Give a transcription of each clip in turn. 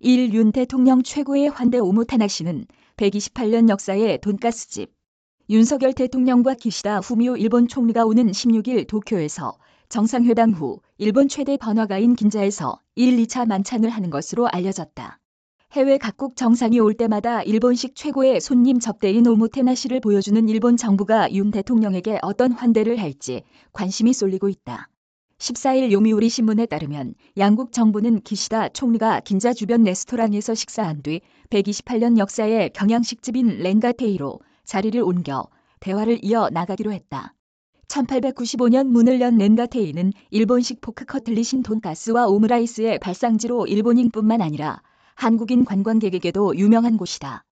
윤 대통령 최고의 환대 오모테나시는 128년 역사의 돈가스집. 윤석열 대통령과 기시다 후미오 일본 총리가 오는 16일 도쿄에서 정상회담 후 일본 최대 번화가인 긴자에서 1, 2차 만찬을 하는 것으로 알려졌다. 해외 각국 정상이 올 때마다 일본식 최고의 손님 접대인 오모테나시를 보여주는 일본 정부가 윤 대통령에게 어떤 환대를 할지 관심이 쏠리고 있다. 14일 요미우리 신문에 따르면 양국 정부는 기시다 총리가 긴자 주변 레스토랑에서 식사한 뒤 128년 역사의 경양식집인 렌가테이로 자리를 옮겨 대화를 이어 나가기로 했다. 1895년 문을 연 렌가테이는 일본식 포크 커틀릿인 돈가스와 오므라이스의 발상지로 일본인뿐만 아니라 한국인 관광객에게도 유명한 곳이다.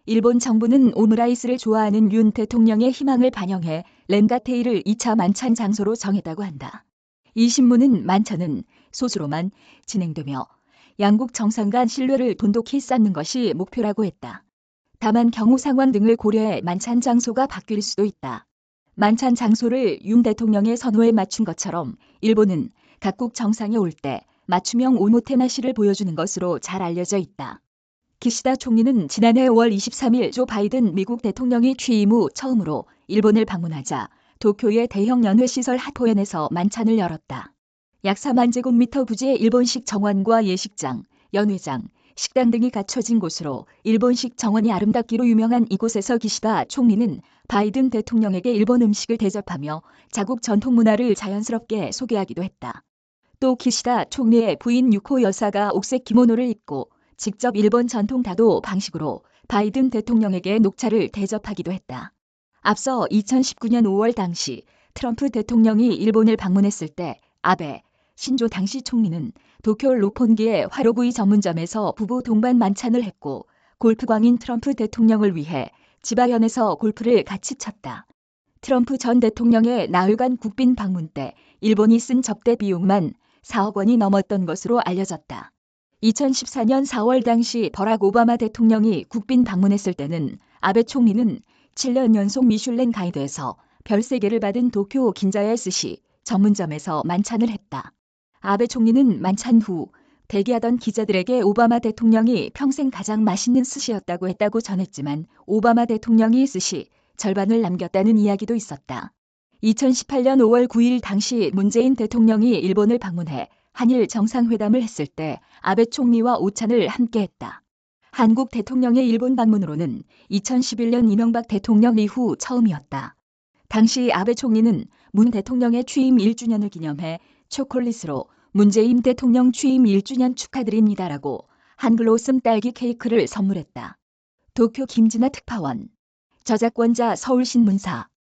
일본 정부는 오므라이스를 좋아하는 윤 대통령의 희망을 반영해 렌가테이를 2차 만찬 장소로 정했다고 한다. 이 신문은 만찬은 소수로만 진행되며 양국 정상 간 신뢰를 돈독히 쌓는 것이 목표라고 했다. 다만 경우 상황 등을 고려해 만찬 장소가 바뀔 수도 있다. 만찬 장소를 윤 대통령의 선호에 맞춘 것처럼 일본은 각국 정상이 올 때 맞춤형 오모테나시를 보여주는 것으로 잘 알려져 있다. 기시다 총리는 지난해 5월 23일 조 바이든 미국 대통령이 취임 후 처음으로 일본을 방문하자 도쿄의 대형 연회시설 하포엔에서 만찬을 열었다. 약 4만 제곱미터 부지의 일본식 정원과 예식장, 연회장, 식당 등이 갖춰진 곳으로 일본식 정원이 아름답기로 유명한 이곳에서 기시다 총리는 바이든 대통령에게 일본 음식을 대접하며 자국 전통 문화를 자연스럽게 소개하기도 했다. 또 기시다 총리의 부인 유코 여사가 옥색 기모노를 입고 직접 일본 전통 다도 방식으로 바이든 대통령에게 녹차를 대접하기도 했다. 앞서 2019년 5월 당시 트럼프 대통령이 일본을 방문했을 때 아베, 신조 당시 총리는 도쿄 로폰기의 화로구이 전문점에서 부부 동반 만찬을 했고 골프광인 트럼프 대통령을 위해 지바현에서 골프를 같이 쳤다. 트럼프 전 대통령의 나흘간 국빈 방문 때 일본이 쓴 접대 비용만 4억 원이 넘었던 것으로 알려졌다. 2014년 4월 당시 버락 오바마 대통령이 국빈 방문했을 때는 아베 총리는 7년 연속 미슐랭 가이드에서 별 3개를 받은 도쿄 긴자야 스시 전문점에서 만찬을 했다. 아베 총리는 만찬 후 대기하던 기자들에게 오바마 대통령이 평생 가장 맛있는 스시였다고 했다고 전했지만 오바마 대통령이 스시 절반을 남겼다는 이야기도 있었다. 2018년 5월 9일 당시 문재인 대통령이 일본을 방문해 한일 정상회담을 했을 때 아베 총리와 오찬을 함께했다. 한국 대통령의 일본 방문으로는 2011년 이명박 대통령 이후 처음이었다. 당시 아베 총리는 문 대통령의 취임 1주년을 기념해 초콜릿으로 문재인 대통령 취임 1주년 축하드립니다라고 한글로 쓴 딸기 케이크를 선물했다. 도쿄 김진아 특파원. 저작권자 서울신문사.